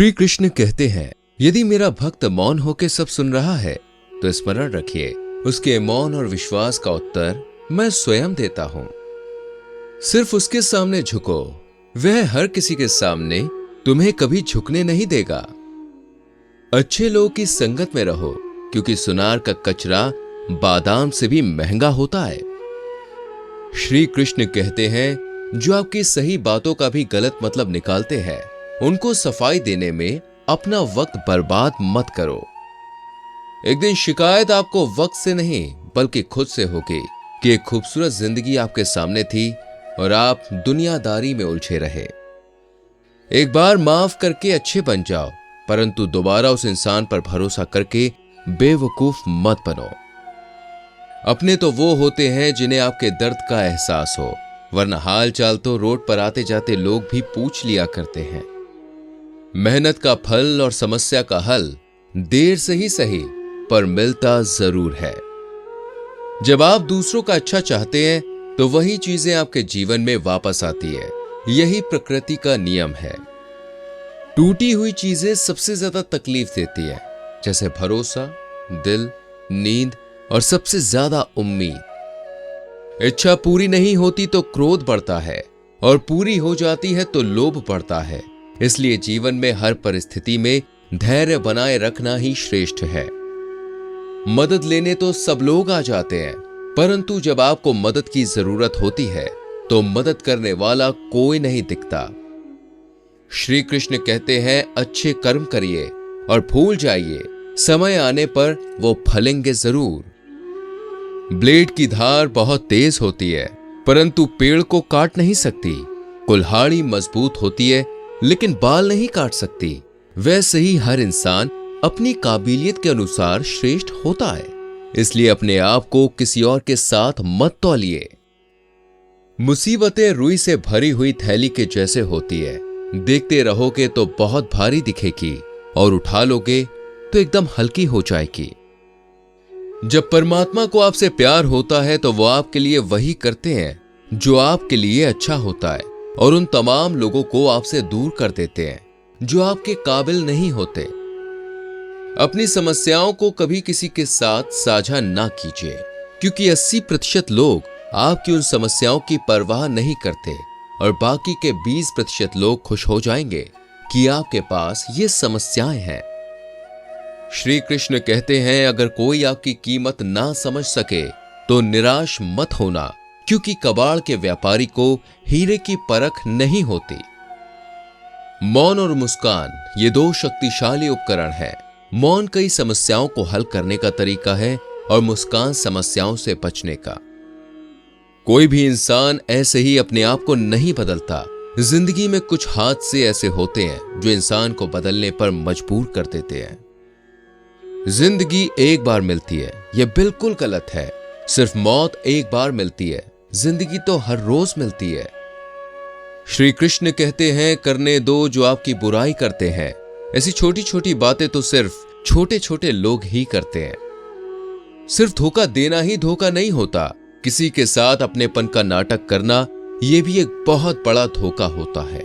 श्री कृष्ण कहते हैं, यदि मेरा भक्त मौन होकर सब सुन रहा है तो स्मरण रखिए, उसके मौन और विश्वास का उत्तर मैं स्वयं देता हूं। सिर्फ उसके सामने झुको, वह हर किसी के सामने तुम्हें कभी झुकने नहीं देगा। अच्छे लोगों की संगत में रहो, क्योंकि सुनार का कचरा बादाम से भी महंगा होता है। श्री कृष्ण कहते हैं, जो आपकी सही बातों का भी गलत मतलब निकालते हैं, उनको सफाई देने में अपना वक्त बर्बाद मत करो। एक दिन शिकायत आपको वक्त से नहीं बल्कि खुद से होगी कि एक खूबसूरत जिंदगी आपके सामने थी और आप दुनियादारी में उलझे रहे। एक बार माफ करके अच्छे बन जाओ, परंतु दोबारा उस इंसान पर भरोसा करके बेवकूफ मत बनो। अपने तो वो होते हैं जिन्हें आपके दर्द का एहसास हो, वरना हाल चाल तो रोड पर आते जाते लोग भी पूछ लिया करते हैं। मेहनत का फल और समस्या का हल देर से ही सही पर मिलता जरूर है। जब आप दूसरों का अच्छा चाहते हैं तो वही चीजें आपके जीवन में वापस आती है। यही प्रकृति का नियम है। टूटी हुई चीजें सबसे ज्यादा तकलीफ देती है, जैसे भरोसा, दिल, नींद और सबसे ज्यादा उम्मीद। इच्छा पूरी नहीं होती तो क्रोध बढ़ता है और पूरी हो जाती है तो लोभ बढ़ता है। इसलिए जीवन में हर परिस्थिति में धैर्य बनाए रखना ही श्रेष्ठ है। मदद लेने तो सब लोग आ जाते हैं, परंतु जब आपको मदद की जरूरत होती है तो मदद करने वाला कोई नहीं दिखता। श्री कृष्ण कहते हैं, अच्छे कर्म करिए और भूल जाइए, समय आने पर वो फलेंगे जरूर। ब्लेड की धार बहुत तेज होती है, परंतु पेड़ को काट नहीं सकती। कुल्हाड़ी मजबूत होती है, लेकिन बाल नहीं काट सकती। वैसे ही हर इंसान अपनी काबिलियत के अनुसार श्रेष्ठ होता है। इसलिए अपने आप को किसी और के साथ मत तौलिए। मुसीबतें रुई से भरी हुई थैली के जैसे होती है। देखते रहोगे तो बहुत भारी दिखेगी और उठा लोगे तो एकदम हल्की हो जाएगी। जब परमात्मा को आपसे प्यार होता है तो वो आपके लिए वही करते हैं जो आपके लिए अच्छा होता है, और उन तमाम लोगों को आपसे दूर कर देते हैं जो आपके काबिल नहीं होते। अपनी समस्याओं को कभी किसी के साथ साझा ना कीजिए, क्योंकि 80% लोग आपकी उन समस्याओं की परवाह नहीं करते और बाकी के 20% लोग खुश हो जाएंगे कि आपके पास ये समस्याएं हैं। श्री कृष्ण कहते हैं, अगर कोई आपकी कीमत ना समझ सके तो निराश मत होना, क्योंकि कबाड़ के व्यापारी को हीरे की परख नहीं होती। मौन और मुस्कान ये दो शक्तिशाली उपकरण हैं। मौन कई समस्याओं को हल करने का तरीका है और मुस्कान समस्याओं से बचने का। कोई भी इंसान ऐसे ही अपने आप को नहीं बदलता। जिंदगी में कुछ हादसे ऐसे होते हैं जो इंसान को बदलने पर मजबूर कर देते हैं। जिंदगी एक बार मिलती है, यह बिल्कुल गलत है। सिर्फ मौत एक बार मिलती है, जिंदगी तो हर रोज मिलती है। श्री कृष्ण कहते हैं, करने दो जो आपकी बुराई करते हैं। ऐसी छोटी छोटी बातें तो सिर्फ छोटे छोटे लोग ही करते हैं। सिर्फ धोखा देना ही धोखा नहीं होता, किसी के साथ अपनेपन का नाटक करना यह भी एक बहुत बड़ा धोखा होता है।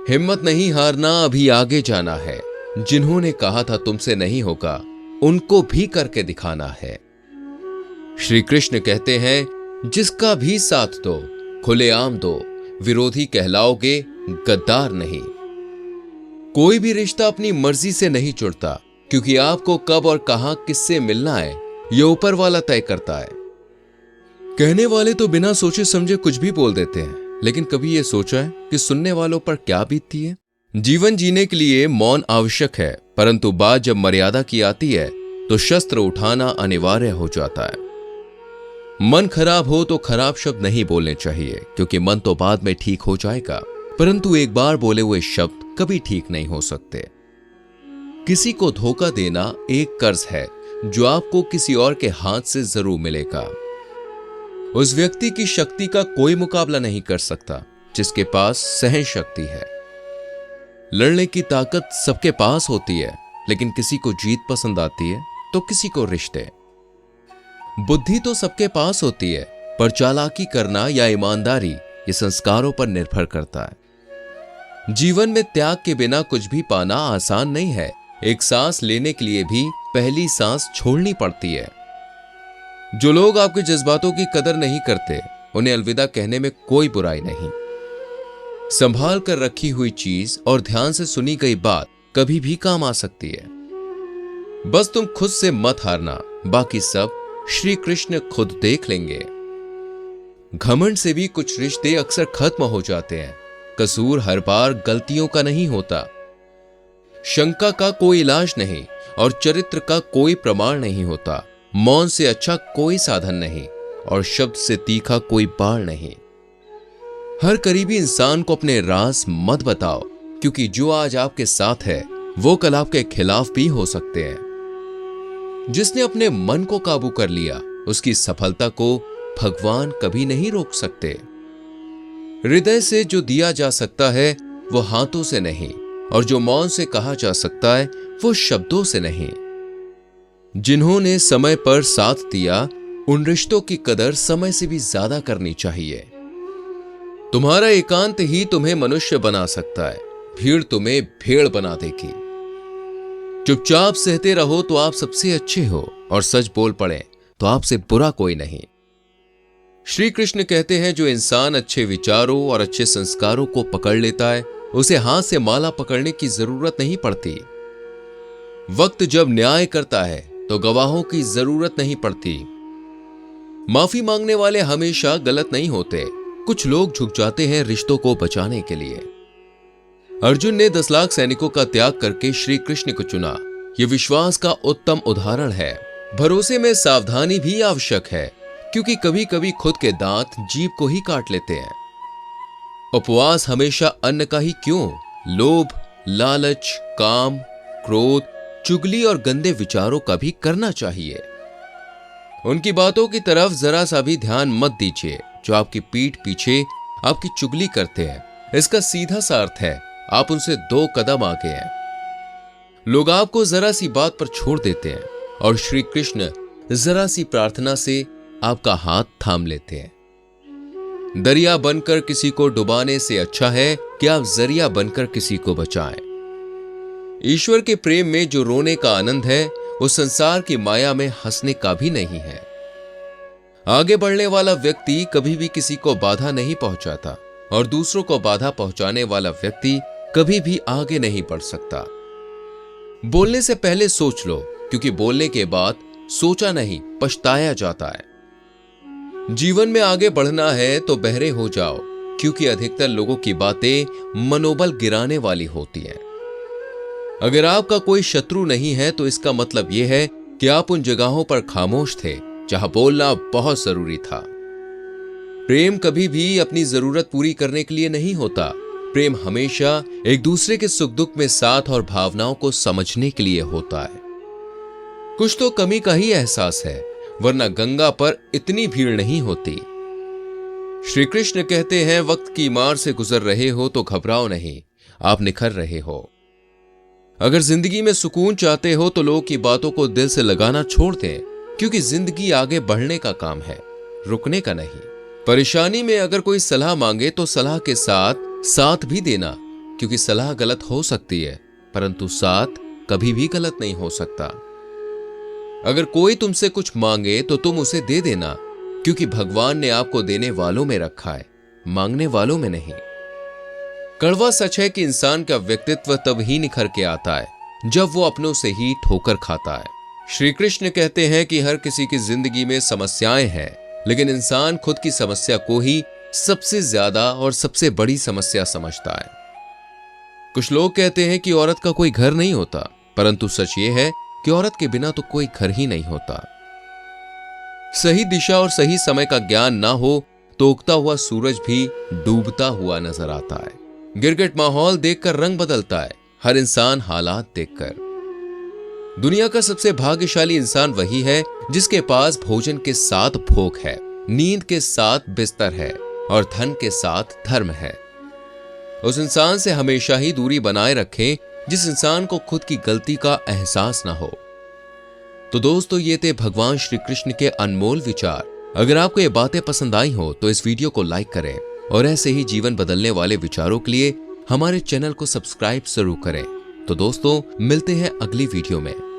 हिम्मत नहीं हारना, अभी आगे जाना है। जिन्होंने कहा था तुमसे नहीं होगा, उनको भी करके दिखाना है। श्री कृष्ण कहते हैं, जिसका भी साथ दो, खुलेआम दो, विरोधी कहलाओगे, गद्दार नहीं। कोई भी रिश्ता अपनी मर्जी से नहीं जुड़ता, क्योंकि आपको कब और कहां किससे मिलना है यह ऊपर वाला तय करता है। कहने वाले तो बिना सोचे समझे कुछ भी बोल देते हैं, लेकिन कभी यह सोचा है कि सुनने वालों पर क्या बीतती है? जीवन जीने के लिए मौन आवश्यक है, परंतु बात जब मर्यादा की आती है तो शस्त्र उठाना अनिवार्य हो जाता है। मन खराब हो तो खराब शब्द नहीं बोलने चाहिए, क्योंकि मन तो बाद में ठीक हो जाएगा, परंतु एक बार बोले हुए शब्द कभी ठीक नहीं हो सकते। किसी को धोखा देना एक कर्ज है जो आपको किसी और के हाथ से जरूर मिलेगा। उस व्यक्ति की शक्ति का कोई मुकाबला नहीं कर सकता जिसके पास सहन शक्ति है। लड़ने की ताकत सबके पास होती है, लेकिन किसी को जीत पसंद आती है तो किसी को रिश्ते। बुद्धि तो सबके पास होती है, पर चालाकी करना या ईमानदारी ये संस्कारों पर निर्भर करता है। जीवन में त्याग के बिना कुछ भी पाना आसान नहीं है। एक सांस लेने के लिए भी पहली सांस छोड़नी पड़ती है। जो लोग आपके जज्बातों की कदर नहीं करते, उन्हें अलविदा कहने में कोई बुराई नहीं। संभाल कर रखी हुई चीज और ध्यान से सुनी गई बात कभी भी काम आ सकती है। बस तुम खुद से मत हारना, बाकी सब श्री कृष्ण खुद देख लेंगे। घमंड से भी कुछ रिश्ते अक्सर खत्म हो जाते हैं। कसूर हर बार गलतियों का नहीं होता। शंका का कोई इलाज नहीं और चरित्र का कोई प्रमाण नहीं होता। मौन से अच्छा कोई साधन नहीं और शब्द से तीखा कोई बाण नहीं। हर करीबी इंसान को अपने राज मत बताओ, क्योंकि जो आज आपके साथ है वो कल आपके खिलाफ भी हो सकते हैं। जिसने अपने मन को काबू कर लिया, उसकी सफलता को भगवान कभी नहीं रोक सकते। हृदय से जो दिया जा सकता है वो हाथों से नहीं, और जो मौन से कहा जा सकता है वो शब्दों से नहीं। जिन्होंने समय पर साथ दिया, उन रिश्तों की कदर समय से भी ज्यादा करनी चाहिए। तुम्हारा एकांत ही तुम्हें मनुष्य बना सकता है, भीड़ तुम्हें भेड़ बना देगी। चुपचाप सहते रहो तो आप सबसे अच्छे हो, और सच बोल पड़े तो आपसे बुरा कोई नहीं। श्री कृष्ण कहते हैं, जो इंसान अच्छे विचारों और अच्छे संस्कारों को पकड़ लेता है, उसे हाथ से माला पकड़ने की जरूरत नहीं पड़ती। वक्त जब न्याय करता है तो गवाहों की जरूरत नहीं पड़ती। माफी मांगने वाले हमेशा गलत नहीं होते। कुछ लोग झुक जाते हैं रिश्तों को बचाने के लिए। अर्जुन ने 10 लाख सैनिकों का त्याग करके श्री कृष्ण को चुना। यह विश्वास का उत्तम उदाहरण है। भरोसे में सावधानी भी आवश्यक है, क्योंकि कभी कभी खुद के दांत जीभ को ही काट लेते हैं। उपवास हमेशा अन्न का ही क्यों, लोभ, लालच, काम, क्रोध, चुगली और गंदे विचारों का भी करना चाहिए। उनकी बातों की तरफ जरा सा भी ध्यान मत दीजिए जो आपकी पीठ पीछे आपकी चुगली करते हैं। इसका सीधा सा अर्थ है आप उनसे 2 कदम आगे हैं। लोग आपको जरा सी बात पर छोड़ देते हैं, और श्री कृष्ण जरा सी प्रार्थना से आपका हाथ थाम लेते हैं। दरिया बनकर किसी को डुबाने से अच्छा है कि आप जरिया बनकर किसी को बचाएं। ईश्वर के प्रेम में जो रोने का आनंद है, वो संसार की माया में हंसने का भी नहीं है। आगे बढ़ने वाला व्यक्ति कभी भी किसी को बाधा नहीं पहुंचाता, और दूसरों को बाधा पहुंचाने वाला व्यक्ति कभी भी आगे नहीं बढ़ सकता। बोलने से पहले सोच लो, क्योंकि बोलने के बाद सोचा नहीं पछताया जाता है। जीवन में आगे बढ़ना है तो बहरे हो जाओ, क्योंकि अधिकतर लोगों की बातें मनोबल गिराने वाली होती हैं। अगर आपका कोई शत्रु नहीं है तो इसका मतलब यह है कि आप उन जगहों पर खामोश थे जहां बोलना बहुत जरूरी था। प्रेम कभी भी अपनी जरूरत पूरी करने के लिए नहीं होता। प्रेम हमेशा एक दूसरे के सुख दुख में साथ और भावनाओं को समझने के लिए होता है। कुछ तो कमी का ही एहसास है, वरना गंगा पर इतनी भीड़ नहीं होती। श्री कृष्ण कहते हैं, वक्त की मार से गुजर रहे हो तो घबराओ नहीं, आप निखर रहे हो। अगर जिंदगी में सुकून चाहते हो तो लोगों की बातों को दिल से लगाना छोड़ दें, क्योंकि जिंदगी आगे बढ़ने का काम है, रुकने का नहीं। परेशानी में अगर कोई सलाह मांगे तो सलाह के साथ भी देना, क्योंकि सलाह गलत हो सकती है, परंतु साथ कभी भी गलत नहीं हो सकता। अगर कोई तुमसे कुछ मांगे तो तुम उसे दे देना, क्योंकि भगवान ने आपको देने वालों में रखा है, मांगने वालों में नहीं। कड़वा सच है कि इंसान का व्यक्तित्व तब ही निखर के आता है जब वो अपनों से ही ठोकर खाता है। श्री कृष्ण कहते हैं कि हर किसी की जिंदगी में समस्याएं हैं, लेकिन इंसान खुद की समस्या को ही सबसे ज्यादा और सबसे बड़ी समस्या समझता है। कुछ लोग कहते हैं कि औरत का कोई घर नहीं होता, परंतु सच ये है कि औरत के बिना तो कोई घर ही नहीं होता। सही दिशा और सही समय का ज्ञान ना हो तो उगता हुआ सूरज भी डूबता हुआ नजर आता है। गिरगिट माहौल देखकर रंग बदलता है, हर इंसान हालात देखकर। दुनिया का सबसे भाग्यशाली इंसान वही है जिसके पास भोजन के साथ भोग है, नींद के साथ बिस्तर है और धन के साथ धर्म है। उस इंसान से हमेशा ही दूरी बनाए रखें जिस इंसान को खुद की गलती का एहसास ना हो। तो दोस्तों, ये थे भगवान श्री कृष्ण के अनमोल विचार। अगर आपको ये बातें पसंद आई हो तो इस वीडियो को लाइक करें और ऐसे ही जीवन बदलने वाले विचारों के लिए हमारे चैनल को सब्सक्राइब जरूर करें। तो दोस्तों, मिलते हैं अगली वीडियो में।